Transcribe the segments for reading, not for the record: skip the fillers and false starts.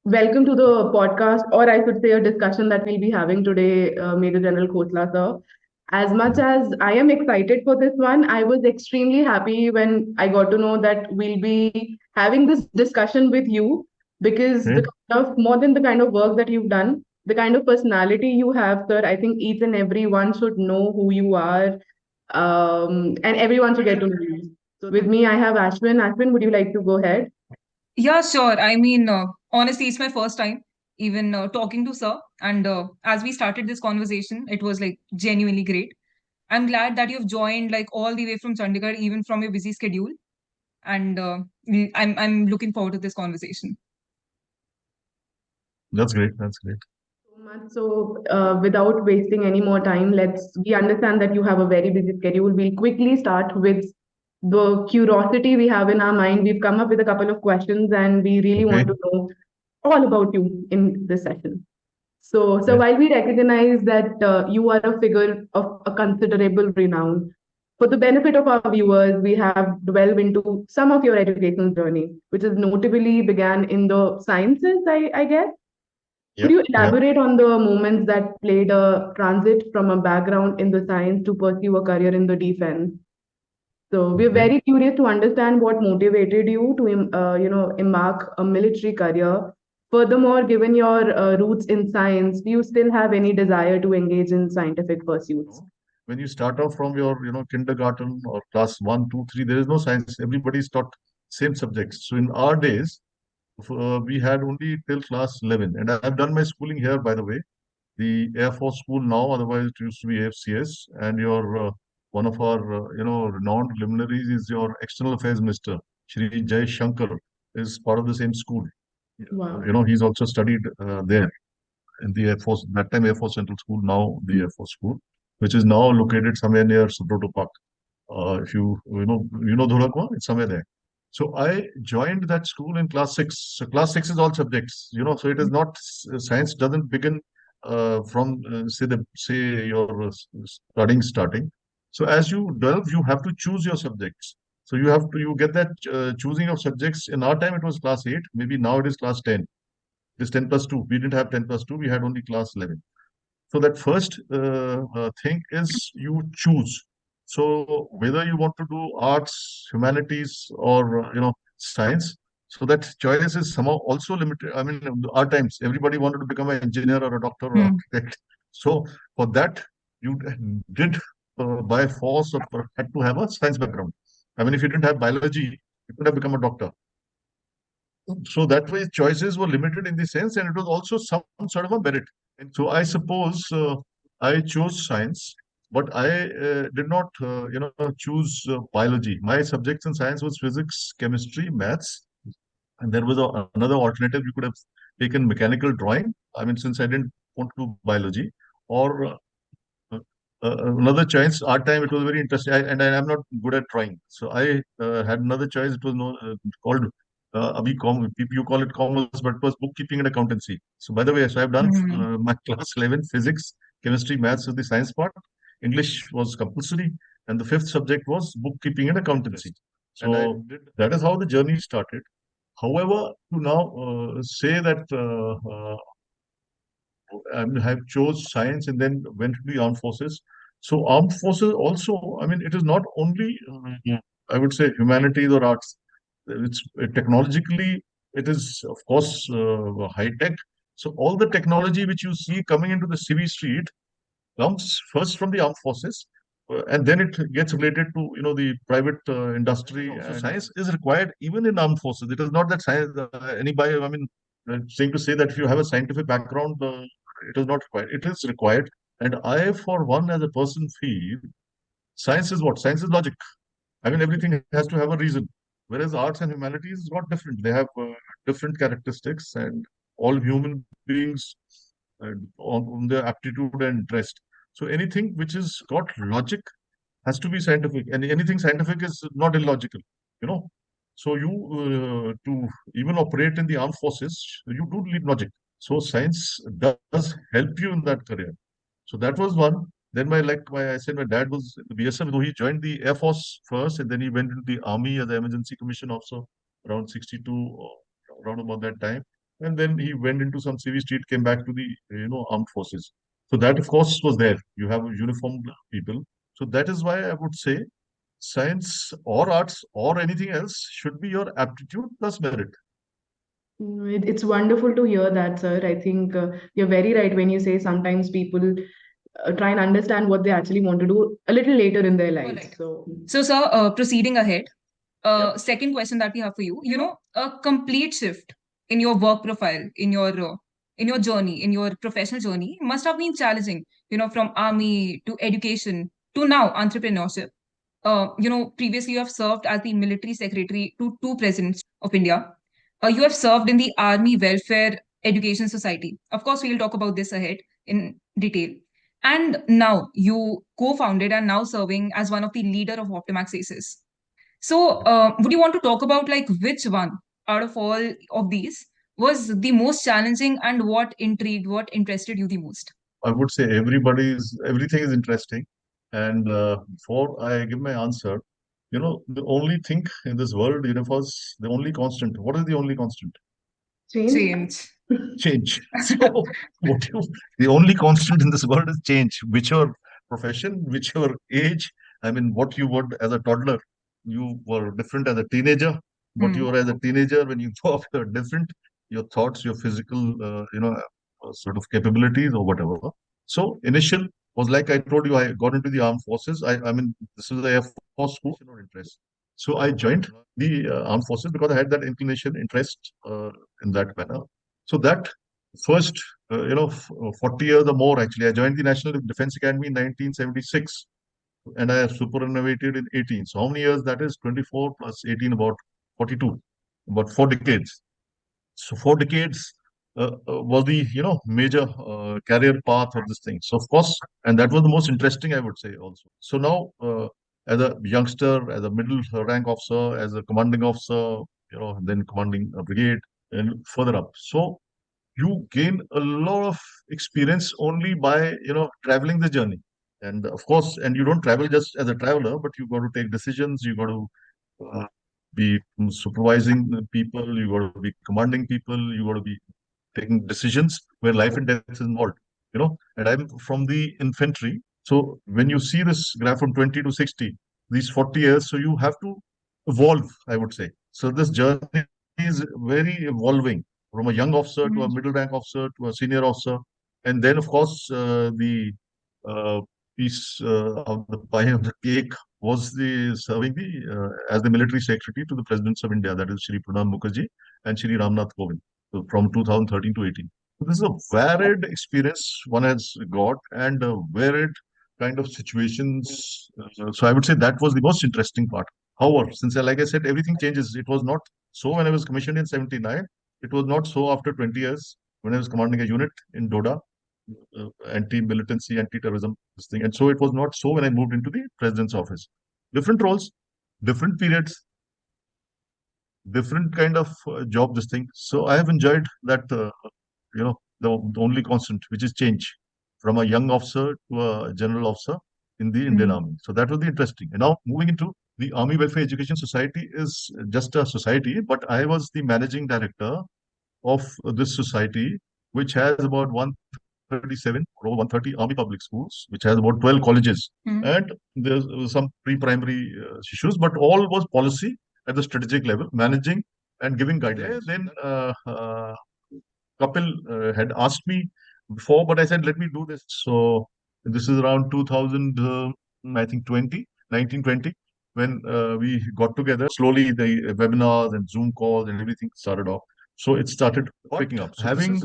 Welcome to the podcast, or I should say, a discussion that we'll be having today, Major General Khosla sir. As much Mhm. as I am excited for this one, I was extremely happy when I got to know that we'll be having this discussion with you because the Okay. kind of more than the kind of work that you've done, the kind of personality you have, sir. I think each and every one should know who you are, and everyone should get to know you. So with me, I have Ashwin. Ashwin, would you like to go ahead? Yeah, sure. I mean, honestly, it's my first time even talking to Sir. And as we started this conversation, it was like genuinely great. I'm glad that you've joined like all the way from Chandigarh, even from your busy schedule. And I'm looking forward to this conversation. That's great. That's great. So much. So, without wasting any more time, we understand that you have a very busy schedule. We'll quickly start with the curiosity we have in our mind. We've come up with a couple of questions and we really want Okay. to know all about you in this session. So Okay. while we recognize that you are a figure of a considerable renown, for the benefit of our viewers, we have delved into some of your educational journey, which is notably began in the sciences, I guess. Could Yeah. you Yeah. elaborate on the moments that played a transit from a background in the science to pursue a career in the defense? So we're Okay. very curious to understand what motivated you to, embark a military career. Furthermore, given your roots in science, do you still have any desire to engage in scientific pursuits? No. When you start off from your, kindergarten or class one, two, three, there is no science. Everybody's taught same subjects. So in our days, we had only till class 11. And I've done my schooling here, by the way, the Air Force School now, otherwise it used to be AFCS. And one of our, renowned luminaries is your External Affairs Minister, Shri Jai Shankar, is part of the same school. Wow. He's also studied there in the Air Force, that time Air Force Central School, now the Air Force School, which is now located somewhere near Subroto Park. If you know Dhulakwa, it's somewhere there. So I joined that school in class six. So class six is all subjects, so it is not science doesn't begin from say your starting. So as you delve, you have to choose your subjects. So you get that choosing of subjects. In our time, it was class eight. Maybe now it is class 10. It is 10 plus 2. We didn't have 10 plus 2. We had only class 11. So that first thing is you choose. So whether you want to do arts, humanities, or science, so that choice is somehow also limited. I mean, our times everybody wanted to become an engineer or a doctor or Hmm. architect. So for that, you did by force or had to have a science background. I mean, if you didn't have biology, you could have become a doctor. So that way, choices were limited in the sense, and it was also some sort of a merit. And so I suppose I chose science, but I did not, choose biology. My subjects in science was physics, chemistry, maths, and there was another alternative. You could have taken mechanical drawing. I mean, since I didn't want to do biology, or another choice. Our time it was very interesting, and I am not good at drawing, so I had another choice. It was called you call it commerce, but it was bookkeeping and accountancy. So by the way, so I've done Hmm. my class 11 physics, chemistry, maths is the science part. English was compulsory, and the fifth subject was bookkeeping and accountancy. So that is how the journey started. However, to now say that have chose science and then went to the armed forces. So armed forces also, I mean, it is not only, I would say, humanities or arts. It's technologically, it is of course high tech. So all the technology which you see coming into the civil street comes first from the armed forces, and then it gets related to the private industry. So science is required even in armed forces. It is not that science anybody. I mean, saying to say that if you have a scientific background, it is not required. It is required, and I, for one, as a person, feel science is what? Science is logic. I mean, everything has to have a reason. Whereas arts and humanities is not different. They have different characteristics, and all human beings on their aptitude and interest. So anything which is got logic has to be scientific, and anything scientific is not illogical. You know. So you to even operate in the armed forces, you do need logic. So science does help you in that career. So that was one. Then I said, my dad was in the BSF, though he joined the Air Force first, and then he went into the Army as an emergency commission officer around 62, or around about that time. and then he went into some CV street, came back to the armed forces. So that of course was there. You have uniformed people. So that is why I would say science or arts or anything else should be your aptitude plus merit. It's wonderful to hear that, sir. I think you're very right when you say sometimes people try and understand what they actually want to do a little later in their All lives. right. So, So, sir, proceeding ahead, Yep. second question that we have for you, a complete shift in your work profile, in your journey, in your professional journey, must have been challenging. From army to education to now entrepreneurship. Previously you have served as the military secretary to two presidents of India. You have served in the Army Welfare Education Society. Of course, we'll talk about this ahead in detail. And now you co-founded and now serving as one of the leader of Optimax Aces. So, would you want to talk about like which one out of all of these was the most challenging and what intrigued, what interested you the most? I would say everything is interesting. And before I give my answer, the only thing in this world, universe, the only constant. What is the only constant? change. Change. Change. So the only constant in this world is change. Whichever profession, whichever age. I mean, what you were as a toddler, you were different as a teenager. What you Hmm. were as a teenager, when you grow up, you're different. Your thoughts, your physical, sort of capabilities or whatever. So initial was like I told you, I got into the armed forces. I mean, this is the Air Force school, no interest. So I joined the armed forces because I had that inclination, interest in that manner. So that first, 40 years or more actually, I joined the National Defense Academy in 1976 and I superannuated in 18. So how many years that is? 24 plus 18, about 42, about 4 decades. So 4 decades was the major career path of this thing. So of course, and that was the most interesting, I would say also. So now, as a youngster, as a middle rank officer, as a commanding officer, then commanding a brigade and further up. So you gain a lot of experience only by traveling the journey. And of course, and you don't travel just as a traveler, but you got to take decisions. You got to uh, be supervising the people. You got to be commanding people. You got to be taking decisions where life and death is involved. And I'm from the infantry. So when you see this graph from 20 to 60, these 40 years, so you have to evolve, I would say. So this journey is very evolving from a young officer to a Mhm. middle rank officer to a senior officer. And then, of course, the uh, piece of the pie of the cake was the serving the as the military secretary to the presidents of India, that is Shri Pranab Mukherjee and Shri Ramnath Kovind, so from 2013 to 18. So this is a varied experience one has got and a varied kind of situations. So I would say that was the most interesting part. However, since like I said, everything changes. It was not so when I was commissioned in 79. It was not so after 20 years when I was commanding a unit in Doda, anti-militancy, anti-terrorism, this thing. And so it was not so when I moved into the president's office. Different roles, different periods, different kind of job, this thing. So I have enjoyed that, the only constant, which is change from a young officer to a general officer in the Indian Mhm. Army. So that was the interesting. And now moving into the Army Welfare Education Society is just a society, but I was the managing director of this society, which has about 137 or 130 army public schools, which has about 12 colleges. Mhm. And there's some pre-primary issues, but all was policy at the strategic level, managing and giving guidelines. Then Kapil had asked me before, but I said, let me do this. So this is around 2000, I think 1920, when we got together. Slowly the webinars and Zoom calls and everything started off. So it started picking up. So having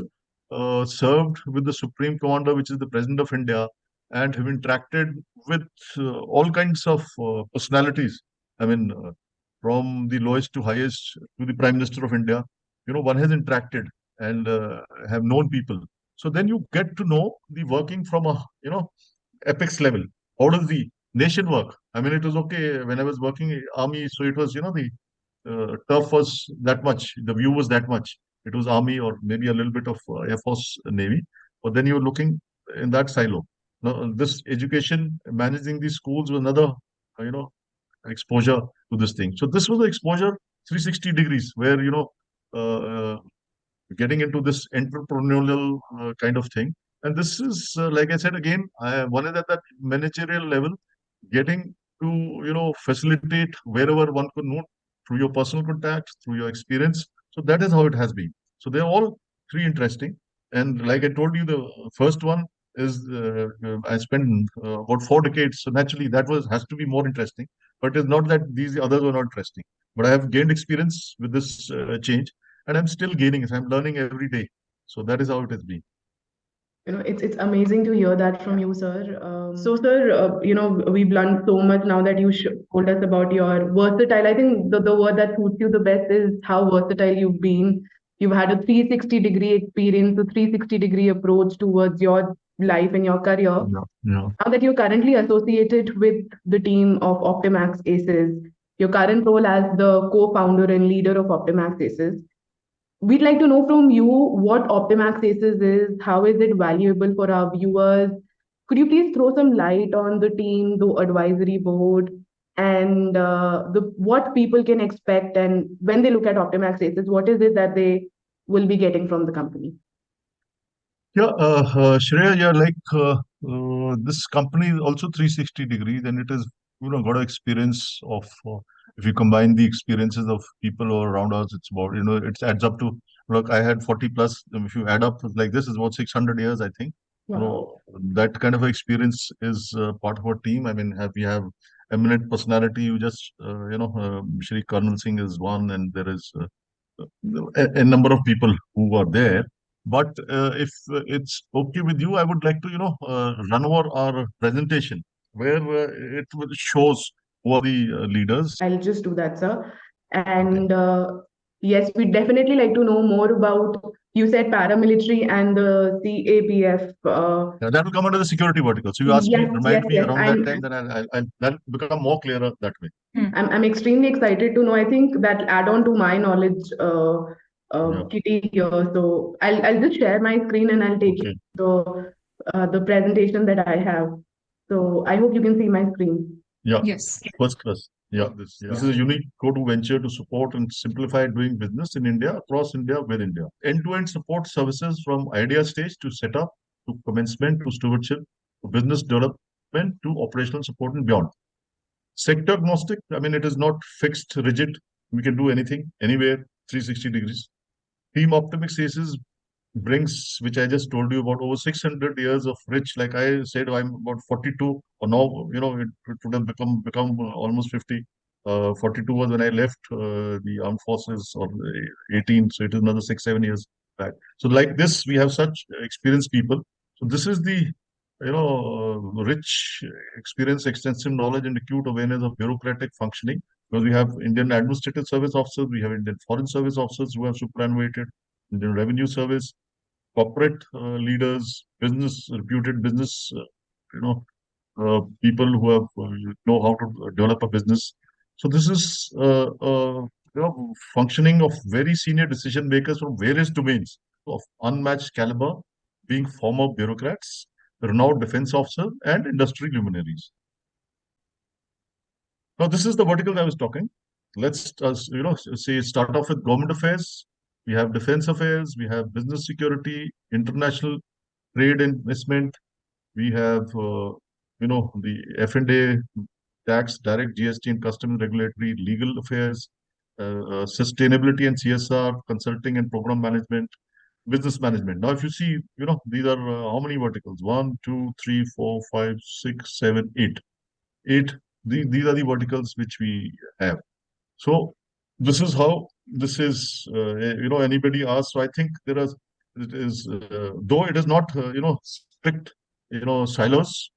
served with the Supreme Commander, which is the President of India, and have interacted with all kinds of personalities. I mean, from the lowest to highest to the Prime Minister of India, one has interacted and have known people. So then you get to know the working from a apex level. How does the nation work? I mean, it was okay when I was working army, so it was the turf was that much, the view was that much. It was army or maybe a little bit of air force, navy, but then you're looking in that silo. Now, this education, managing these schools was another, you know, exposure to this thing. So this was the exposure 360 degrees, where uh, uh, getting into this entrepreneurial kind of thing. And this is, like I said again, one is at that managerial level, getting to facilitate wherever one could know through your personal contacts, through your experience. So that is how it has been. So they're all three interesting. And like I told you, the first one is I spent about 4 decades. So naturally, that was has to be more interesting. But it's not that these others were not interesting. But I have gained experience with this change, and I'm still gaining it. I'm learning every day. So that is how it has been. It's amazing to hear that from you, sir. So, sir, we've learned so much now that you told us about your versatile. I think the word that suits you the best is how versatile you've been. You've had a 360-degree experience, a 360-degree approach towards your life and your career. Yeah, yeah. Now that you're currently associated with the team of Optimax Aces, your current role as the co-founder and leader of Optimax Aces, we'd like to know from you what Optimax Aces is, how is it valuable for our viewers? Could you please throw some light on the team, the advisory board, and the what people can expect, and when they look at Optimax Aces, what is it that they will be getting from the company? Yeah, Shreya, yeah, like this company is also 360 degrees, and it is, got an experience of, if you combine the experiences of people all around us, it's about, it adds up to, look, I had 40 plus, if you add up like this, is about 600 years, I think. Wow. That kind of experience is part of our team. I mean, we have eminent personality. You just, Shri Karnal Singh is one, and there is a number of people who are there. But if it's okay with you, I would like to, run over our presentation where shows who are the leaders. I'll just do that, sir. Okay. And yes, we'd definitely like to know more about, you said paramilitary and the CAPF. Yeah, that will come under the security vertical. So you ask me, Yes, yes, remind me yes. around that time, then that'll become more clearer that way. I'm extremely excited to know. I think that add on to my knowledge, Yeah. Kitty here. So I'll just share my screen and I'll take you Okay. the presentation that I have. So I hope you can see my screen. Yeah. Yes. First class. Yeah. This is a unique go-to venture to support and simplify doing business in India, across India, with India. End-to-end support services from idea stage to setup, to commencement, to stewardship, to business development, to operational support and beyond. Sector agnostic, I mean, it is not fixed, rigid. We can do anything, anywhere, 360 degrees. Team Optimax Aces brings, which I just told you about, over 600 years of rich. Like I said, I'm about 42, or now, it would have become almost 50. 42 was when I left the armed forces, or 18, so it is another 6, 7 years back. So like this, we have such experienced people. So this is the rich experience, extensive knowledge, and acute awareness of bureaucratic functioning. Because we have Indian Administrative Service officers, we have Indian Foreign Service officers who have superannuated, Indian Revenue Service, corporate leaders, reputed business, people who have know how to develop a business. So this is functioning of very senior decision makers from various domains of unmatched caliber, being former bureaucrats, renowned defense officers, and industry luminaries. Now this is the vertical I was talking. Let's say start off with government affairs. We have defense affairs. We have business security, international trade and investment. We have, the F&A, tax, direct GST and customs regulatory, legal affairs, sustainability and CSR, consulting and program management, business management. Now, if you see, these are how many verticals? One, two, three, four, five, six, seven, eight. Eight. These are the verticals which we have. So this is how this is. Anybody asks. So I think it is, though it is not strict silos.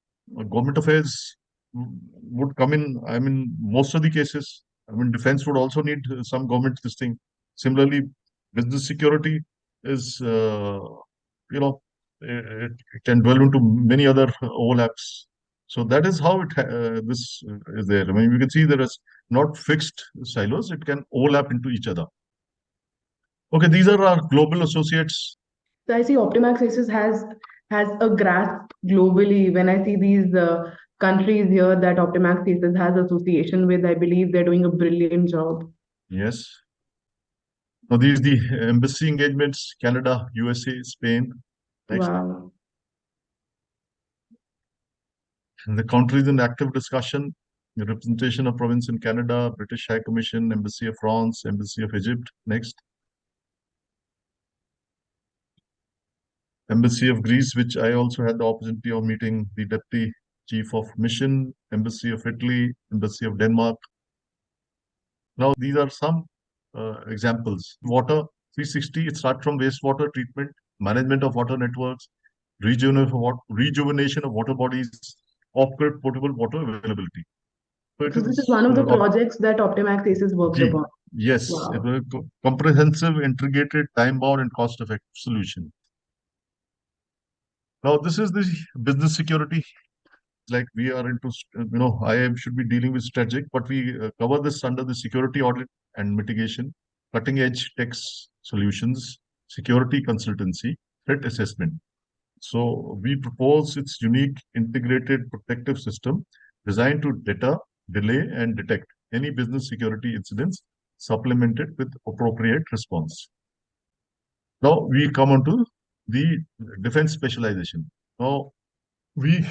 Government affairs would come in. I mean, most of the cases. I mean, defense would also need some government this thing. Similarly, business security is it can dwell into many other overlaps. So that is how this is there. I mean, you can see there is not fixed silos. It can overlap into each other. Okay, these are our global associates. So I see Optimax Aces has a grasp globally. When I see these countries here that Optimax Aces has association with, I believe they're doing a brilliant job. Yes. Now, these the embassy engagements: Canada, USA, Spain. Next, Wow. and the countries in active discussion: the representation of province in Canada, British High Commission, Embassy of France, Embassy of Egypt. Next, Embassy of Greece, which I also had the opportunity of meeting the Deputy Chief of Mission, Embassy of Italy, Embassy of Denmark. Now, these are some examples. Water 360, it starts from wastewater treatment, management of water networks, rejuvenation of water bodies, off-grid potable water availability. So it So this is is one of the projects that Optimax Aces worked G. upon. Yes, it Wow. was a comprehensive, integrated, time-bound, and cost-effective solution. Now, this is the business security. Like we are into, should be dealing with strategic, but we cover this under the security audit and mitigation, cutting edge tech solutions, security consultancy, threat assessment. So we propose its unique integrated protective system designed to deter, delay, and detect any business security incidents, supplemented with appropriate response. Now we come on to the defense specialization. Now we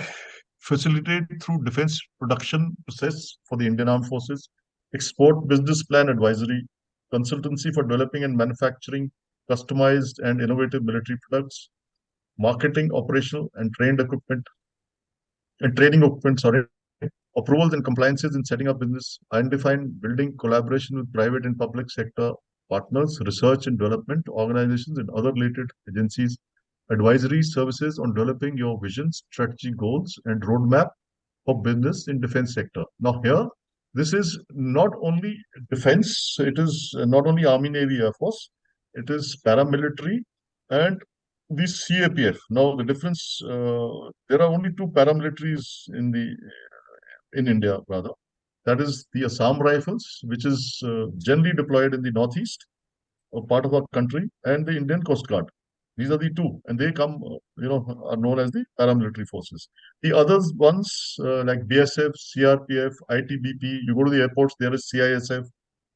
facilitate through defense production process for the Indian Armed Forces, export business plan advisory, consultancy for developing and manufacturing customized and innovative military products, marketing, operational and trained equipment and training equipment, sorry, approvals and compliances in setting up business, identifying, building collaboration with private and public sector partners, research and development organizations and other related agencies, advisory services on developing your vision, strategy, goals, and roadmap for business in defense sector. Now here, this is not only defense, it is not only Army, Navy, Air Force, it is paramilitary and the CAPF. Now the difference, there are only two paramilitaries in India rather. That is the Assam Rifles, which is generally deployed in the northeast or part of our country, and the Indian Coast Guard. These are the two, and they come, are known as the paramilitary forces. The others ones like BSF, CRPF, ITBP. You go to the airports, there is CISF.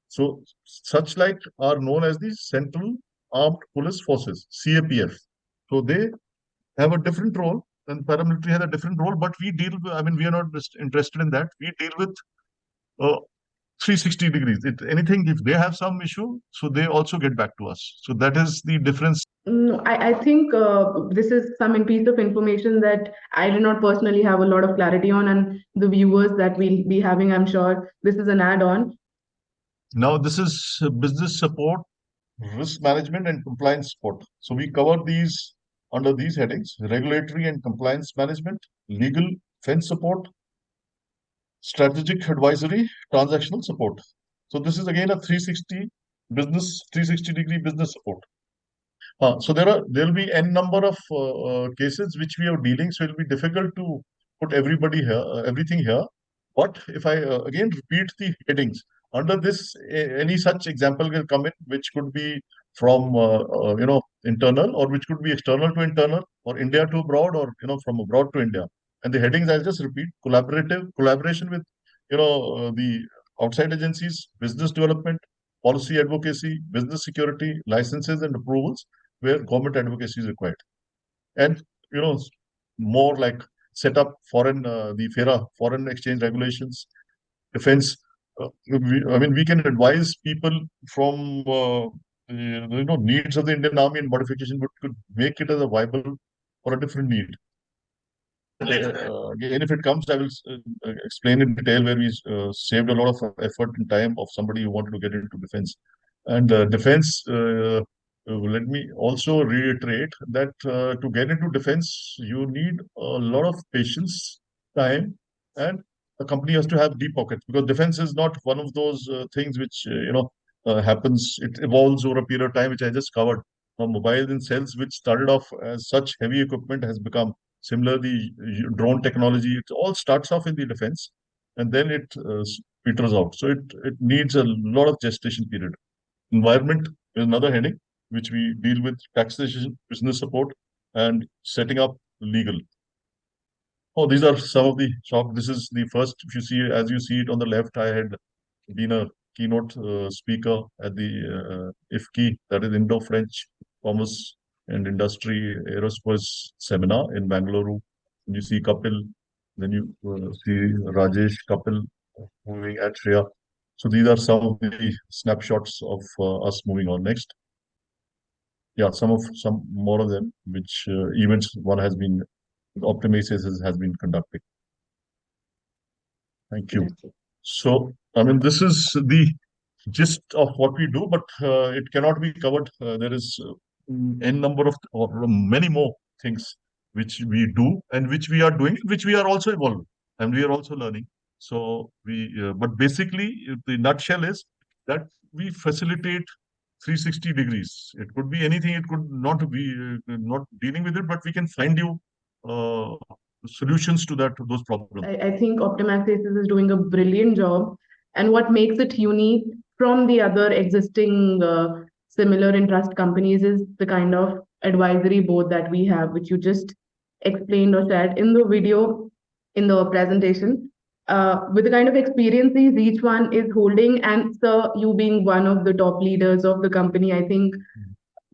So such like are known as the Central Armed Police Forces, CAPF. So they have a different role, and paramilitary has a different role. But we deal with, I mean, we are not just interested in that. We deal with 360 degrees. Anything, if they have some issue, so they also get back to us. So that is the difference. No, I think this is some piece of information that I did not personally have a lot of clarity on, and the viewers that we'll be having, I'm sure this is an add-on. Now, this is business support, risk management, and compliance support. So we cover these under these headings: regulatory and compliance management, legal fence support, strategic advisory, transactional support. So this is again a 360 degree business support. So there will be n number of cases which we are dealing. So it will be difficult to put everything here. But if I again repeat the headings under this, any such example will come in, which could be from internal, or which could be external to internal, or India to abroad, or from abroad to India. And the headings I'll just repeat: collaboration with the outside agencies, business development, policy advocacy, business security, licenses and approvals where government advocacy is required. And you know, more like set up the FERA, foreign exchange regulations, defense. We can advise people from needs of the Indian Army and modification, but could make it as a viable or a different need. Again, if it comes, I will explain in detail where we saved a lot of effort and time of somebody who wanted to get into defense. And defense, let me also reiterate that to get into defense, you need a lot of patience, time, and a company has to have deep pockets, because defense is not one of those things which happens. It evolves over a period of time, which I just covered. Now, mobiles and cells, which started off as such heavy equipment, has become similar. The drone technology, it all starts off in the defense, and then it peters out. So it needs a lot of gestation period. Environment is another heading, which we deal with: taxation, business support, and setting up legal. Oh, these are some of the shop. This is the first. If you see, as you see it on the left, I had been a keynote speaker at the IFKI, that is Indo-French Commerce and Industry Aerospace Seminar in Bangalore. And you see Kapil, then you see Rajesh, Kapil moving at Shreya. So these are some of the snapshots of us moving on. Next. Yeah, some more of them, which events one has been, Optimax Aces has been conducting. Thank you. So, I mean, this is the gist of what we do, but it cannot be covered. There is n number of or many more things which we do and which we are doing, which we are also evolving and we are also learning. So but basically, the nutshell is that we facilitate 360 degrees. It could be anything. It could not be not dealing with it, but we can find you uh, solutions to those problems. I think Optimax Aces is doing a brilliant job. And what makes it unique from the other existing similar interest companies is the kind of advisory board that we have, which you just explained or shared in the video, in the presentation. With the kind of experiences each one is holding, and sir, you being one of the top leaders of the company, I think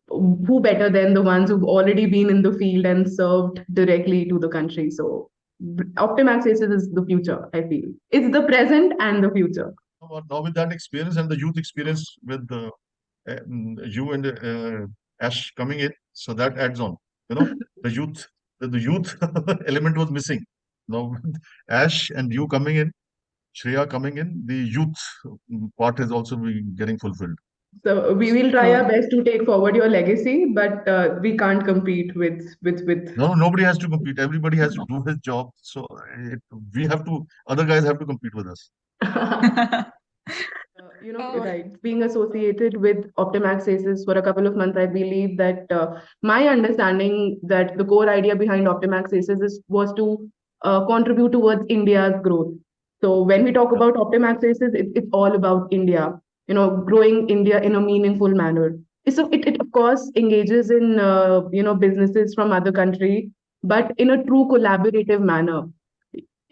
who better than the ones who've already been in the field and served directly to the country. So Optimax Aces is the future, I feel. It's the present and the future. Now with that experience and the youth experience with you and Ash coming in, so that adds on. You know, the youth element was missing. Now with Ash and you coming in, Shreya coming in, the youth part is also getting fulfilled. So we will try our Sure. best to take forward your legacy, but we can't compete with. No, nobody has to compete. Everybody has to do his job. So we have to. Other guys have to compete with us. Uh, Right. Being associated with Optimax Aces for a couple of months, I believe that my understanding that the core idea behind Optimax Aces was to contribute towards India's growth. So when we talk Yeah. about Optimax Aces, it's all about India, growing India in a meaningful manner. So it of course engages in, businesses from other country, but in a true collaborative manner.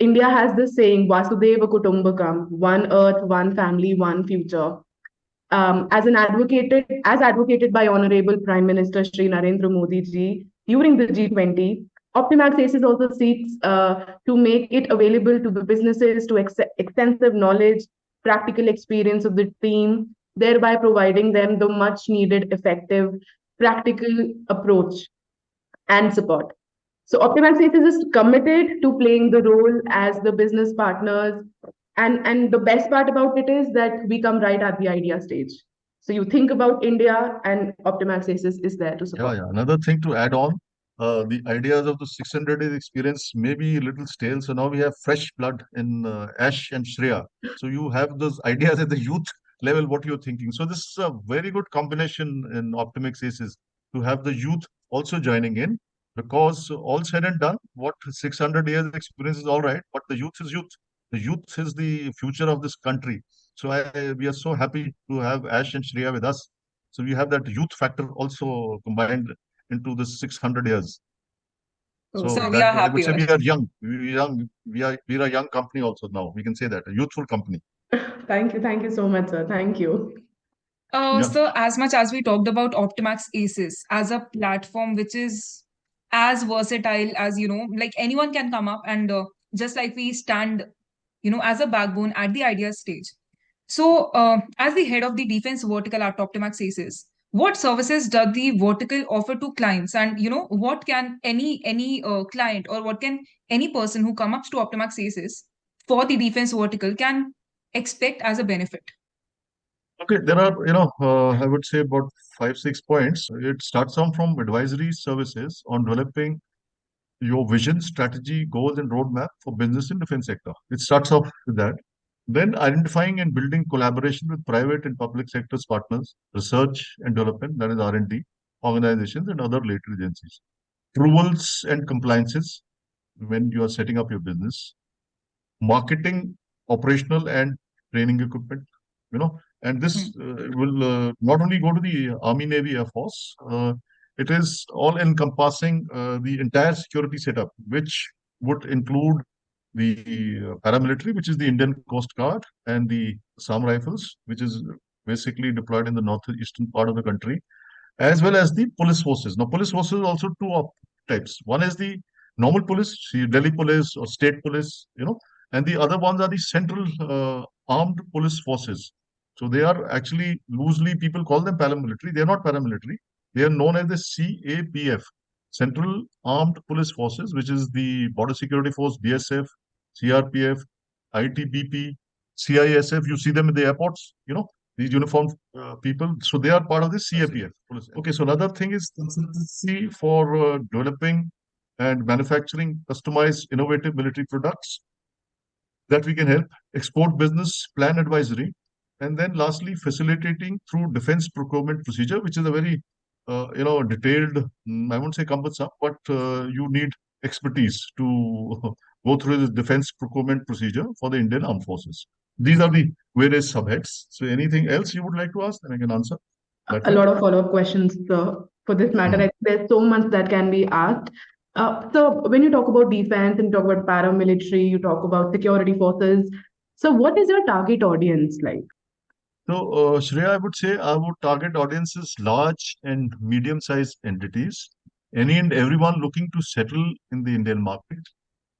India has this saying, Vasudeva Kutumbakam, one earth, one family, one future. As advocated by Honorable Prime Minister Shri Narendra Modi ji during the G20, Optimax Aces also seeks to make it available to the businesses to extensive knowledge, practical experience of the team, thereby providing them the much needed, effective, practical approach and support. So Optimax Aces is committed to playing the role as the business partners. And the best part about it is that we come right at the idea stage. So you think about India and Optimax Aces is there to Yeah, support. yeah. Another thing to add on, the ideas of the 600 days experience may be a little stale. So now we have fresh blood in Ash and Shreya. So you have those ideas at the youth level, what you're thinking. So this is a very good combination in Optimax Aces to have the youth also joining in, because all said and done, what 600 years experience is all right, but the youth is youth. The youth is the future of this country. So we are so happy to have Ash and Shreya with us. So we have that youth factor also combined into the 600 years. Oh, So so we that are I would say happier. we are young. We are a young company also now. We can say that a youthful company. thank you so much, sir. Thank you. Yeah. So as much as we talked about Optimax Aces as a platform which is as versatile as, like anyone can come up and just like we stand, as a backbone at the idea stage. So, as the head of the defense vertical at Optimax Aces, what services does the vertical offer to clients, and what can any client or what can any person who comes up to Optimax Aces for the defense vertical can expect as a benefit? Okay. There are, I would say about 5, 6 points. It starts on from advisory services on developing your vision, strategy, goals, and roadmap for business in defense sector. It starts off with that. Then identifying and building collaboration with private and public sectors partners, research and development, that is R&D, organizations and other related agencies. Approvals and compliances when you are setting up your business. Marketing, operational and training equipment, and Hmm. this will not only go to the Army, Navy, Air Force, it is all encompassing the entire security setup, which would include the paramilitary, which is the Indian Coast Guard, and the Assam Rifles, which is basically deployed in the northeastern part of the country, as well as the police forces. Now, police forces also types. One is the normal police, see, Delhi police or state police, and the other ones are the central armed police forces. So they are actually loosely, people call them paramilitary. They are not paramilitary. They are known as the CAPF, Central Armed Police Forces, which is the Border Security Force, BSF, CRPF, ITBP, CISF. You see them in the airports, these uniformed people. So they are part of the CAPF. Okay, so another thing is consultancy for developing and manufacturing customized innovative military products that we can help, export business plan advisory, and then lastly, facilitating through defense procurement procedure, which is a very, detailed, I won't say cumbersome, but you need expertise to go through this defense procurement procedure for the Indian Armed Forces. These are the various subheads. So anything else you would like to ask, then I can answer. A lot of follow-up questions for this matter. Hmm. There's so much that can be asked. So when you talk about defense and you talk about paramilitary, you talk about security forces. So what is your target audience like? So, Shreya, I would say our target audience is large and medium-sized entities, any and everyone looking to settle in the Indian market.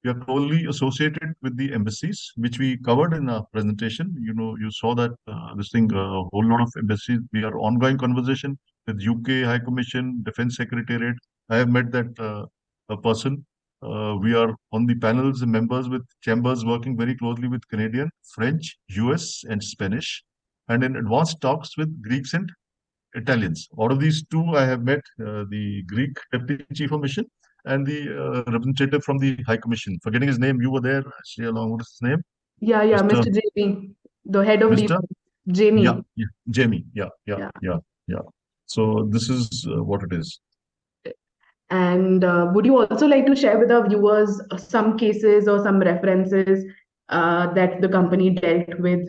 We are closely associated with the embassies, which we covered in our presentation. You saw that a whole lot of embassies. We are ongoing conversation with UK High Commission, Defense Secretariat. I have met that a person. We are on the panels and members with chambers working very closely with Canadian, French, US, and Spanish, and in advanced talks with Greeks and Italians. Out of these two, I have met the Greek Deputy Chief of Mission and the representative from the High Commission. Forgetting his name, you were there, actually, along with his name, Yeah, Mr. Mr. Jamie, the head of Mr. defense, Jamie. Yeah, Jamie. Yeah, yeah, Yeah. yeah, yeah. So this is what it is. And would you also like to share with our viewers some cases or some references that the company dealt with?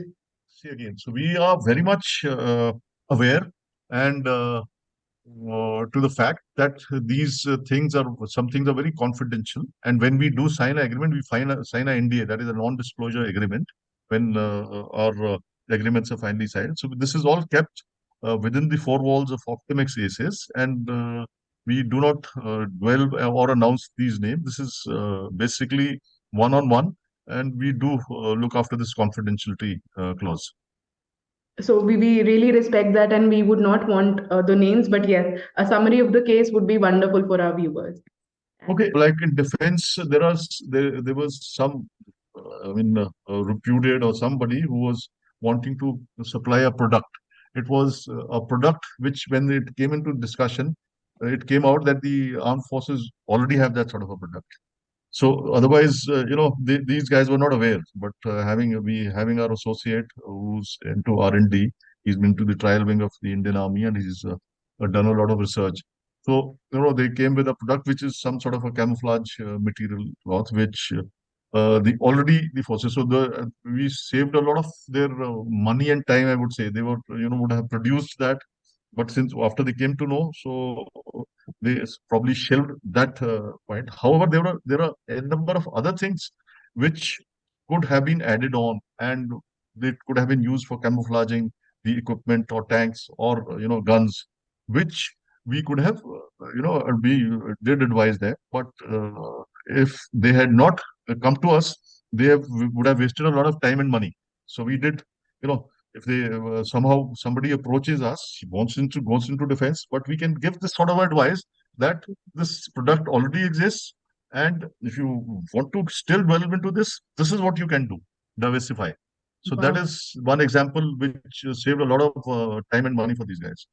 See again. So we are very much aware and to the fact that these some things are very confidential. And when we do sign an agreement, we sign an NDA, that is a non-disclosure agreement, when our agreements are finally signed. So this is all kept within the four walls of Optimax Aces, and we do not dwell or announce these names. This is basically one-on-one, and we do look after this confidentiality clause. So we really respect that, and we would not want the names, but yes, a summary of the case would be wonderful for our viewers. Okay, like in defense, there was some, reputed or somebody who was wanting to supply a product. It was a product which, when it came into discussion, it came out that the armed forces already have that sort of a product. So otherwise, these guys were not aware. But having our associate who's into R&D, he's been to the trial wing of the Indian Army, and he's done a lot of research. So they came with a product which is some sort of a camouflage material cloth, which the forces. So we saved a lot of their money and time. I would say they would have produced that, but since after they came to know, so they probably shelved that point. However, there are a number of other things which could have been added on, and they could have been used for camouflaging the equipment or tanks or guns, which we could have we did advise them. But if they had not come to us, would have wasted a lot of time and money. So we did, if they somehow somebody approaches us, he goes into defense, but we can give this sort of advice that this product already exists, and if you want to still delve into this, this is what you can do: diversify. So that Wow. is one example which saved a lot of time and money for these guys.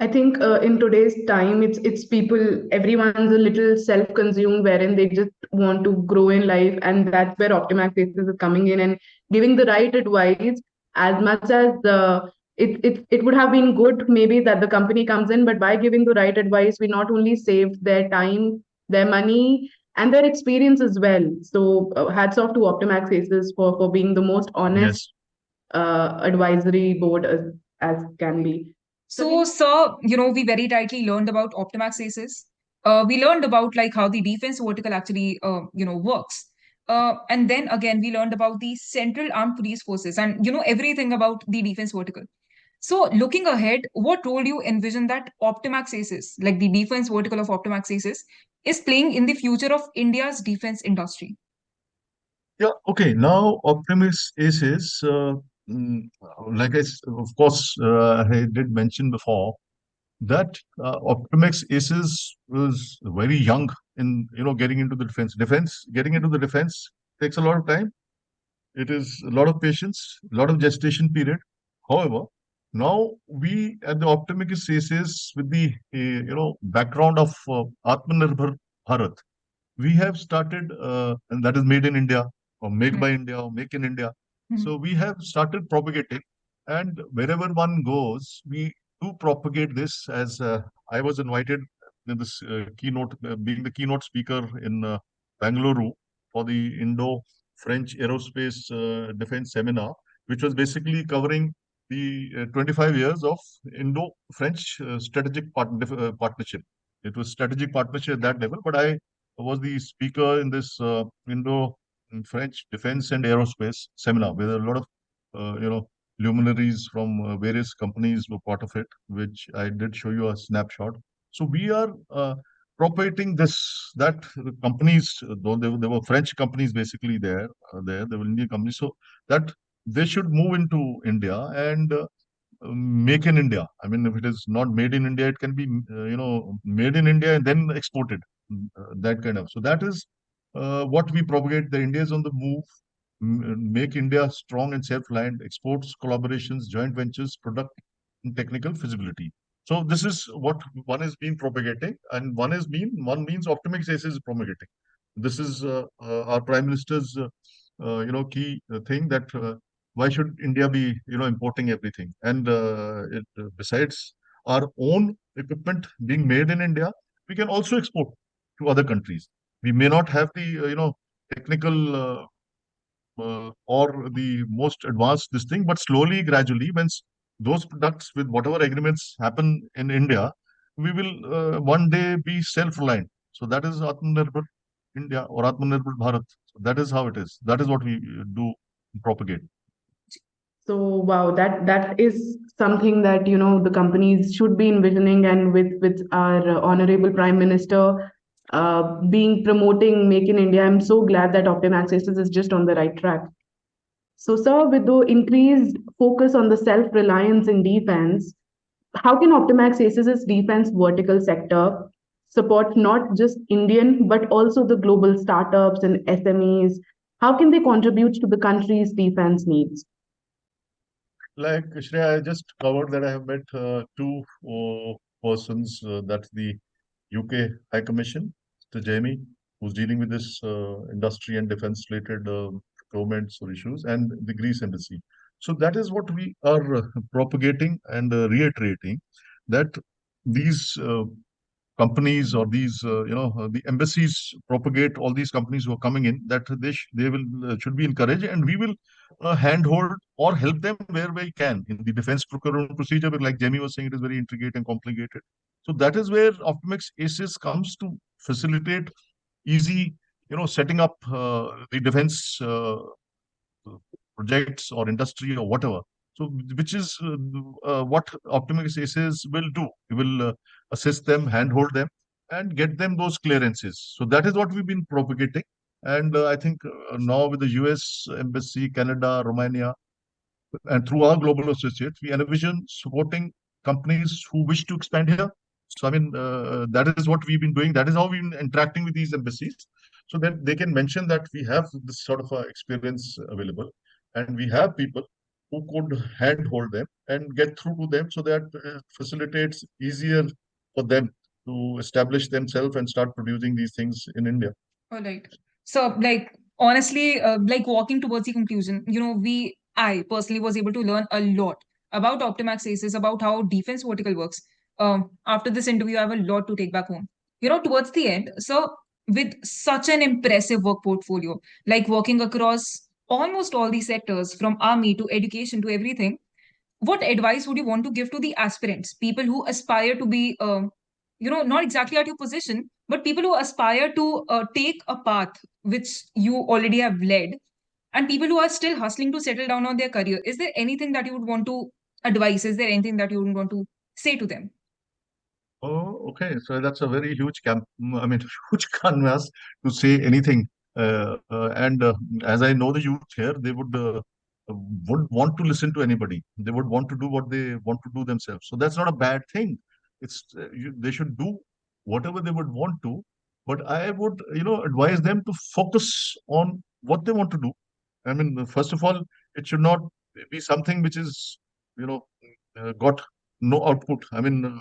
I think in today's time, it's people. Everyone's a little self-consumed, wherein they just want to grow in life, and that's where Optimax Aces is coming in and giving the right advice. As much as it would have been good maybe that the company comes in, but by giving the right advice, we not only saved their time, their money, and their experience as well. So hats off to Optimax Aces for being the most honest Yes. advisory board as can be. So, sir, we very rightly learned about Optimax Aces. We learned about like how the defense vertical actually, works. And then again, we learned about the Central Armed Police Forces and, everything about the defense vertical. So looking ahead, what role do you envision that Optimax Aces, like the defense vertical of Optimax Aces, is playing in the future of India's defense industry? Yeah, okay. Now, Optimus Aces, mm, of course, I did mention before that Optimax Aces was very young in, getting into the defense. Getting into the defense takes a lot of time. It is a lot of patience, a lot of gestation period. However, now we at the Optimax Aces with the, background of Atmanirbhar Bharat, we have started, and that is made in India or make Hmm. by India or make in India. Hmm. So we have started propagating, and wherever one goes, we do propagate this. As I was invited in this keynote, being the keynote speaker in Bangalore for the Indo-French Aerospace Defense Seminar, which was basically covering the 25 years of Indo-French strategic partnership. It was strategic partnership at that level, but I was the speaker in this Indo-French defense and aerospace seminar, where a lot of luminaries from various companies were part of it, which I did show you a snapshot. So we are propagating this that the companies, though there were French companies basically there were Indian companies, so that they should move into India and make in India. I mean, if it is not made in India, it can be, made in India and then exported. That kind of. So that is what we propagate. The India is on the move. Make India strong and self-reliant. Exports, collaborations, joint ventures, product and technical feasibility. So this is what one is being propagating, and one means Optimax Aces is propagating. This is our Prime Minister's, key thing that. Why should India be, importing everything? And besides our own equipment being made in India, we can also export to other countries. We may not have the, technical or the most advanced this thing, but slowly, gradually, those products with whatever agreements happen in India, we will one day be self-reliant. So that is Atmanirbhar India or Atmanirbhar Bharat. So that is how it is. That is what we do propagate. So wow, that is something that the companies should be envisioning, and with our honorable Prime Minister being promoting Make in India, I'm so glad that Optimax Aces is just on the right track. So, sir, with the increased focus on the self-reliance in defense, how can Optimax Aces' defense vertical sector support not just Indian but also the global startups and SMEs? How can they contribute to the country's defense needs? Like Shreya, I just covered that I have met two persons. That's the UK High Commission, Mr. Jamie, who's dealing with this industry and defense related procurements or issues, and the Greece Embassy. So that is what we are propagating and reiterating that these companies or these the embassies propagate all these companies who are coming in, that they will should be encouraged, and we will handhold or help them where we can in the defense procurement procedure. But like Jamie was saying, it is very intricate and complicated. So that is where Optimax Aces comes to facilitate easy, setting up the defense projects or industry or whatever. So, which is what Optimax Aces will do. We will assist them, handhold them, and get them those clearances. So that is what we've been propagating. And I think now with the US Embassy, Canada, Romania, and through our global associates, we envision supporting companies who wish to expand here. So, I mean, that is what we've been doing. That is how we've been interacting with these embassies. So that they can mention that we have this sort of experience available, and we have people who could handhold them and get through to them, so that facilitates easier for them to establish themselves and start producing these things in India. All right. So, like, honestly, like walking towards the conclusion, I personally was able to learn a lot about Optimax Aces, about how defense vertical works. After this interview, I have a lot to take back home. Towards the end, so with such an impressive work portfolio, like working across almost all these sectors, from army to education to everything, what advice would you want to give to the aspirants, people who aspire to be, not exactly at your position, but people who aspire to take a path which you already have led, and people who are still hustling to settle down on their career. Is there anything that you would want to advise? Is there anything that you would want to say to them? Oh, okay. So that's a very huge I mean, huge canvas to say anything. And as I know the youth here, they would want to listen to anybody. They would want to do what they want to do themselves. So that's not a bad thing. They should do whatever they would want to. But I would, advise them to focus on what they want to do. I mean, first of all, it should not be something which is, you know, got no output. I mean,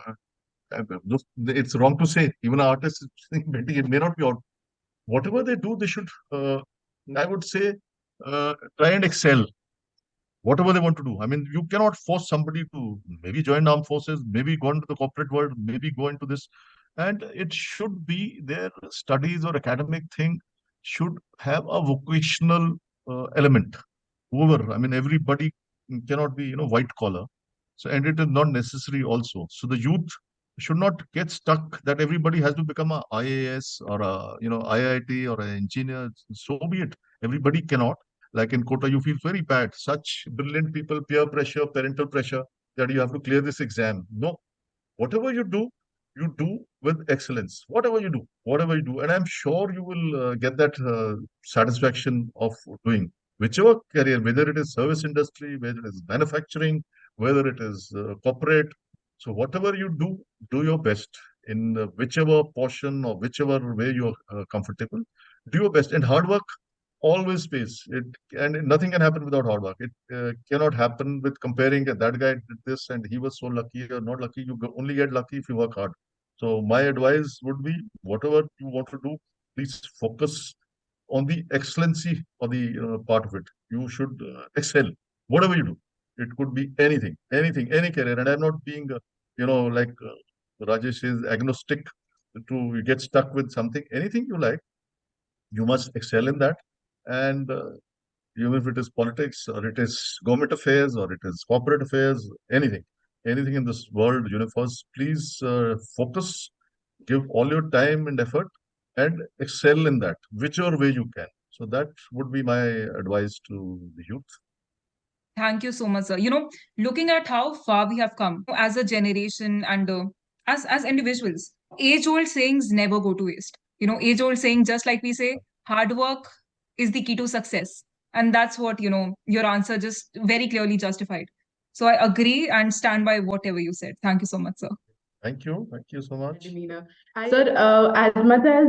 it's wrong to say. Even an artist, it may not be out. Whatever they do, they should, I would say, try and excel. Whatever they want to do. I mean, you cannot force somebody to maybe join armed forces, maybe go into the corporate world, maybe go into this. And it should be their studies or academic thing should have a vocational element. Whoever, I mean, everybody cannot be, white collar. So, and it is not necessary also. So the youth should not get stuck that everybody has to become a IAS or a, IIT or an engineer. So be it. Everybody cannot. Like in Kota, you feel very bad. Such brilliant people, peer pressure, parental pressure, that you have to clear this exam. No, whatever you do with excellence. Whatever you do, and I'm sure you will get that satisfaction of doing whichever career, whether it is service industry, whether it is manufacturing, whether it is corporate. So whatever you do your best in whichever portion or whichever way you're comfortable. Do your best, and hard work always pays. And nothing can happen without hard work. It cannot happen with comparing that guy did this and he was so lucky or not lucky. Only get lucky if you work hard. So my advice would be whatever you want to do, please focus on the excellency or the part of it. You should excel, whatever you do. It could be anything, any career. And I'm not being, like Rajesh is agnostic to get stuck with something. Anything you like, you must excel in that. And even if it is politics or it is government affairs or it is corporate affairs, anything in this world, universe, please focus, give all your time and effort, and excel in that, whichever way you can. So that would be my advice to the youth. Thank you so much, sir. Looking at how far we have come as a generation and as individuals, age-old sayings never go to waste. Age-old saying, just like we say, hard work is the key to success. And that's what, your answer just very clearly justified. So I agree and stand by whatever you said. Thank you so much, sir. Thank you so much. Meena. Sir, as much as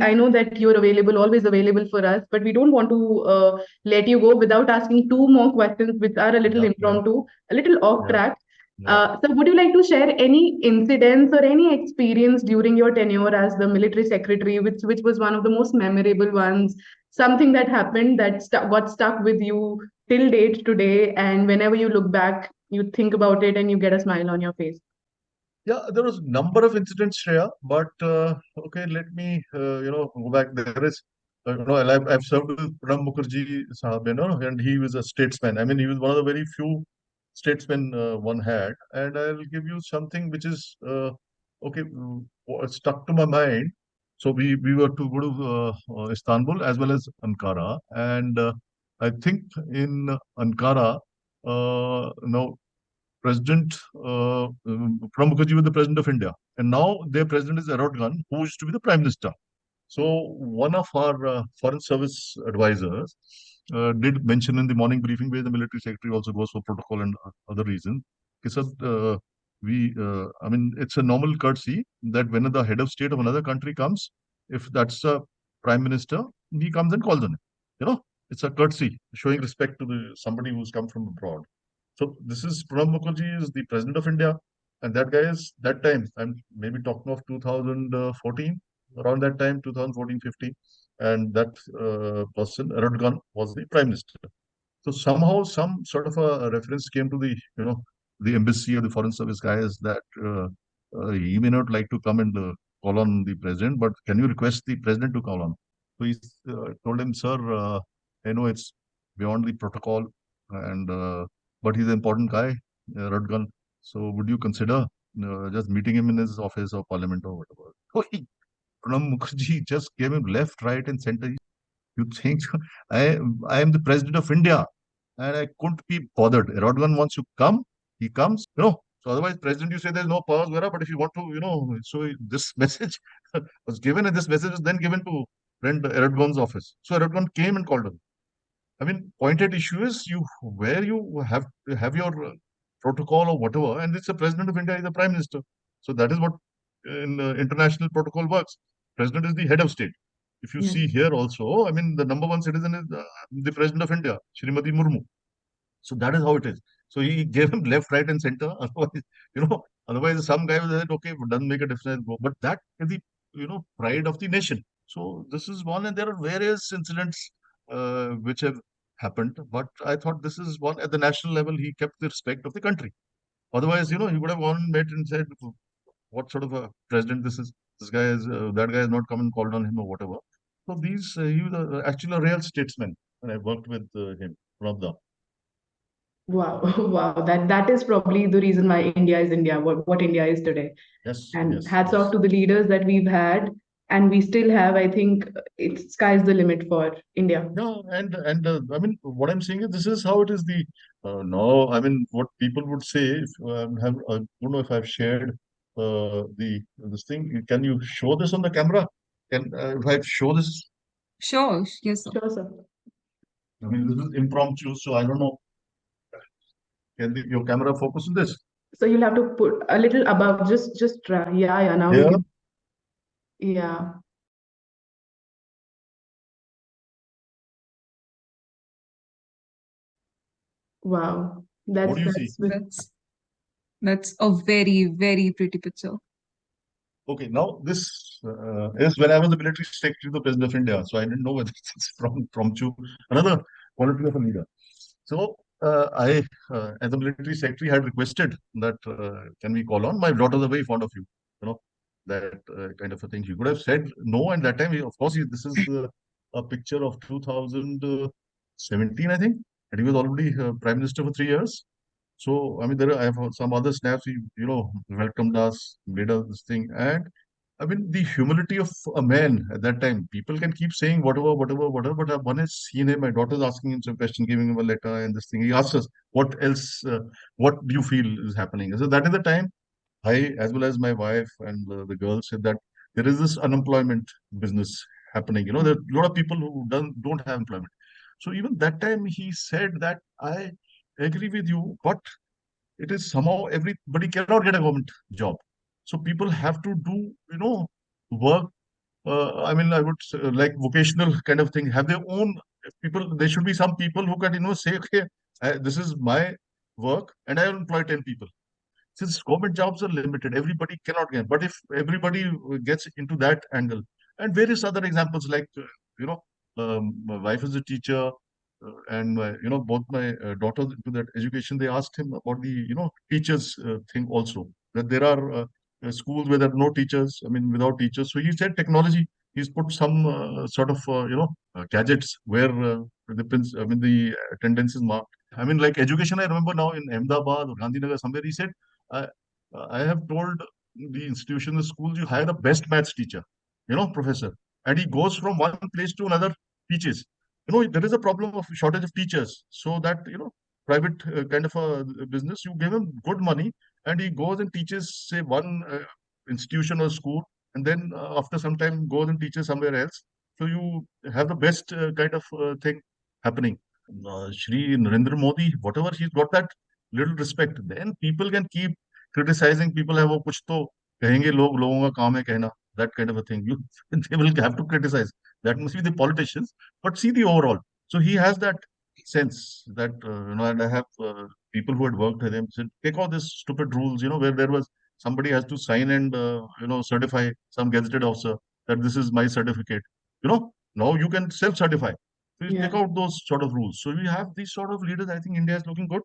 I know that you're available, always available for us, but we don't want to let you go without asking two more questions, which are a little Yeah, impromptu, a little off yeah, track. yeah. So, would you like to share any incidents or any experience during your tenure as the military secretary, which was one of the most memorable ones? Something that happened that got stuck with you till date today, and whenever you look back, you think about it and you get a smile on your face. Yeah, there was a number of incidents, Shreya, but okay, let me go back. There is, I've served with Pranab Mukherjee, Sahab, and he was a statesman. I mean, he was one of the very few statesmen one had, and I'll give you something which is okay, stuck to my mind. So we were to go to Istanbul as well as Ankara, and I think in Ankara, now President Pranab Mukherjee was the president of India, and now their president is Erdogan, who used to be the prime minister. So one of our foreign service advisors did mention in the morning briefing, where the military secretary also goes for protocol and other reasons. He said, I mean, it's a normal courtesy that when the head of state of another country comes, if that's a prime minister, he comes and calls on him. It's a courtesy showing respect to the somebody who's come from abroad. So this is Pranab Mukherjee is the president of India, and that guy is that time. I'm maybe talking of 2014, around that time, 2014, 15, and that person Erdogan was the prime minister. So somehow some sort of a reference came to the embassy or the foreign service guys that he may not like to come and call on the president, but can you request the president to call on? So he told him, sir, I know it's beyond the protocol, and but he's an important guy, Radgan. So would you consider just meeting him in his office or parliament or whatever? Pranab Mukherjee just gave him left, right, and center. You think I I am the president of India, and I couldn't be bothered. Erdogan wants to come, he comes. So otherwise, president, you say there's no powers, whatever. But if you want to, so this message was given, and this message was then given to friend Erdogan's office. So Erdogan came and called him. I mean, pointed issue is you where you have your protocol or whatever, and it's the president of India is the prime minister. So that is what in international protocol works. President is the head of state. If you Yes. see here also, I mean, the number one citizen is the president of India, Shrimati Murmu. So that is how it is. So he gave him left, right, and center. Otherwise, some guy will say, okay, it doesn't make a difference. Go. But that is the pride of the nation. So this is one, and there are various incidents which have happened. But I thought this is one at the national level. He kept the respect of the country. Otherwise, he would have gone and met and said, what sort of a president this is? This guy is that guy has not come and called on him or whatever. So he was actually a real statesman, and I worked with him, one of them. Wow, wow. That is probably the reason why India is India, what India is today. Yes, And yes, hats off yes. to the leaders that we've had, and we still have. I think it's sky's the limit for India. No, and I mean, what I'm saying is this is how it is. The no, I mean, what people would say. If I don't know if I've shared the this thing. Can you show this on the camera? Can if I show this? Sure, yes, sir. Sure, sir. I mean, this is impromptu, so I don't know. Can your camera focus on this? So you'll have to put a little above, just try. Yeah, yeah. Now we Yeah. can. Yeah. Wow. What do you see? That's a very, very pretty picture. Okay, now this is when I was the military secretary to the President of India, so I didn't know whether it's from Chu, another quality of a leader. So as a military secretary, had requested that can we call on? My daughters are very fond of you, that kind of a thing. He could have said no, and that time, of course, this is a picture of 2017, I think, and he was already prime minister for 3 years. So, I mean, I have some other snaps. He, welcomed us, made us this thing, and I mean, the humility of a man at that time. People can keep saying whatever, whatever, whatever, but one has seen him. My daughter's asking him some question, giving him a letter, and this thing. He asks us, "What else? What do you feel is happening?" So that is the time I, as well as my wife and the girls, said that there is this unemployment business happening. There are a lot of people who don't have employment. So even that time, he said that I agree with you, but it is somehow everybody cannot get a government job. So people have to do, work. I mean, I would say, like vocational kind of thing, have their own people. There should be some people who can, say, okay, this is my work and I will employ 10 people. Since government jobs are limited, everybody cannot get. But if everybody gets into that angle, and various other examples like, my wife is a teacher, and both my daughters into that education, they asked him about the teachers thing also, that there are schools where there are no teachers. I mean, without teachers. So he said technology. He's put some sort of gadgets where I mean the attendance is marked. I mean, like education. I remember now in Ahmedabad or Gandhinagar somewhere. He said, I, I have told the institution, the schools, you hire the best maths teacher, professor, and he goes from one place to another, teaches. There is a problem of shortage of teachers, so that private kind of a business, you give him good money, and he goes and teaches, say, one institution or school, and then after some time goes and teaches somewhere else. So you have the best kind of thing happening. Shri Narendra Modi, whatever, he's got that little respect. Then people can keep criticizing. People have वो कुछ तो कहेंगे लोगों का काम है कहना, that kind of a thing. They will have to criticize. That must be the politicians. But see the overall. So he has that sense that and I have people who had worked with him said, take all these stupid rules, where there was somebody has to sign and certify, some gazetted officer, that this is my certificate. Now you can self-certify. So you take Yeah. out those sort of rules. So we have these sort of leaders. I think India is looking good.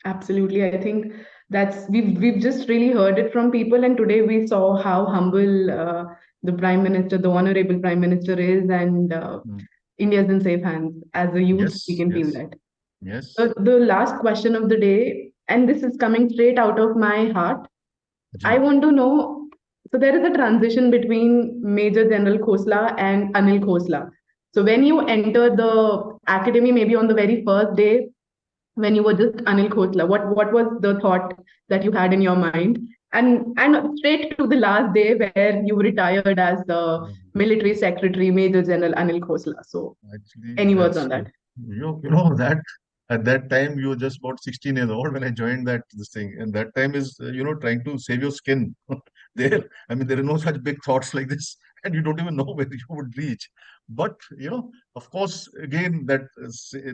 Absolutely. I think that's we've just really heard it from people, and today we saw how humble the Prime Minister, the Honorable Prime Minister is, and Mm. India's in safe hands. As a youth, we Yes, can feel yes, that. yes. The last question of the day, and this is coming straight out of my heart. I Ji. want to know, So there is a transition between Major General Khosla and Anil Khosla. So when you enter the academy, maybe on the very first day, when you were just Anil Khosla, what was the thought that you had in your mind? And straight to the last day where you retired as the military secretary, Major General Anil Khosla. So Actually, any words that's on that? that at that time you were just about 16 years old when I joined this thing, and that time is trying to save your skin. There, I mean, there are no such big thoughts like this, and you don't even know where you would reach. But of course, again, that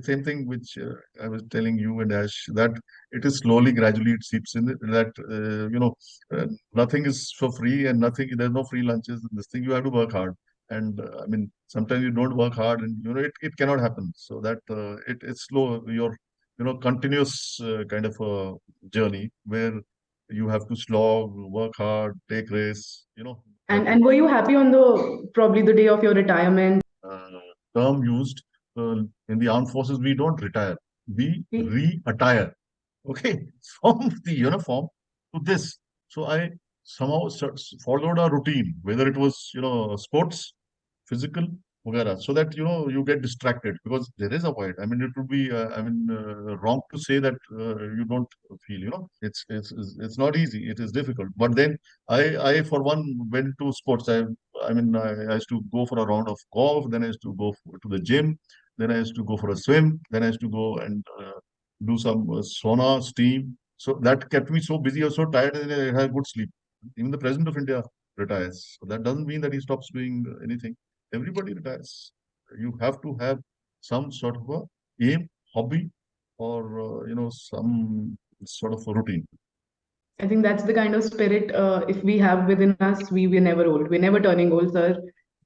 same thing which I was telling you and Ash, that it is slowly, gradually it seeps in that nothing is for free, and nothing. There's no free lunches. This thing you have to work hard, and I mean sometimes you don't work hard, and it cannot happen. So that it's slow, your continuous kind of a journey where you have to slog, work hard, take risks, that And were you happy on the probably the day of your retirement? uh, term used in the armed forces. We don't retire, we re-attire. Okay, from the uniform to this. So I somehow followed a routine, whether it was sports, physical, वगैरह, so that you get distracted, because there is a void. I mean, it would be wrong to say that you don't feel. It's not easy. It is difficult. But then I for one went to sports. I used to go for a round of golf. Then I used to go to the gym. Then I used to go for a swim. Then I used to go and do some sauna, steam. So that kept me so busy. I was so tired, and I had good sleep. Even the president of India retires. So that doesn't mean that he stops doing anything. Everybody retires. You have to have some sort of a aim, hobby, or some sort of a routine. I think that's the kind of spirit if we have within us, we're never old. We're never turning old, sir.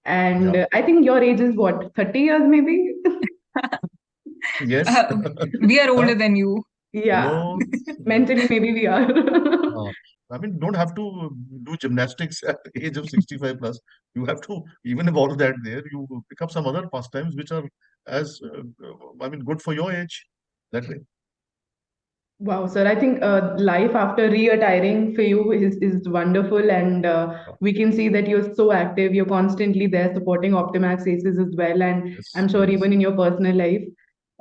And Yeah. I think your age is what, 30 years maybe? Yes. We are older than you. Yeah, No. mentally maybe we are. uh, I mean, don't have to do gymnastics at the age of 65 plus. You have to even evolve that there. You pick up some other pastimes which are as, good for your age. That way. Wow, sir. I think life after retiring for you is wonderful, and we can see that you're so active. You're constantly there supporting Optimax Aces as well, and Yes, I'm sure yes. even in your personal life,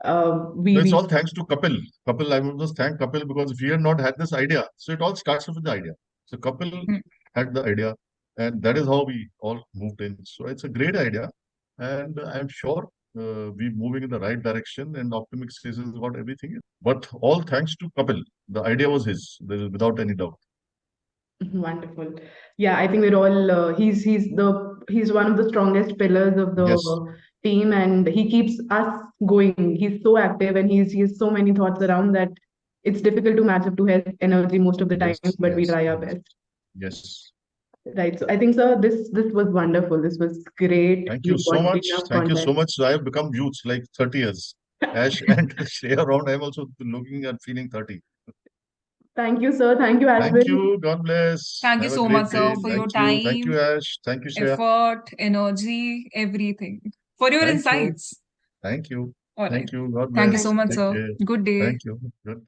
No, it's we all thanks to Kapil. Kapil, I must thank Kapil, because if he had not had this idea, so it all starts with the idea. So Kapil Hmm. had the idea, and that is how we all moved in. So it's a great idea, and I'm sure we're moving in the right direction, and Optimax Aces has got everything. But all thanks to Kapil. The idea was his, there is without any doubt. wonderful. Yeah, I think we're all he's one of the strongest pillars of the Yes, team, and he keeps us going. He's so active, and he has so many thoughts around that it's difficult to match up to his energy most of the yes, times, but we yes, try our yes, best. yes. Right. So I think, sir, this was wonderful. This was great. Thank you We so got much. enough Thank you so content. much. So I have become youth, like 30 years. Ash and stay around. I'm also looking and feeling 30. Thank you, sir. Thank you, Thank Ashwin. you. God bless. Thank you Have a so great much, sir, day. for Thank your you. Thank time, you, Ash. Thank you, Shreya. effort, energy, everything, for your Thank you. insights. Thank you. All right. Thank you. God Thank you Thank bless. so much, Take sir. care. Good day. Thank you. Good.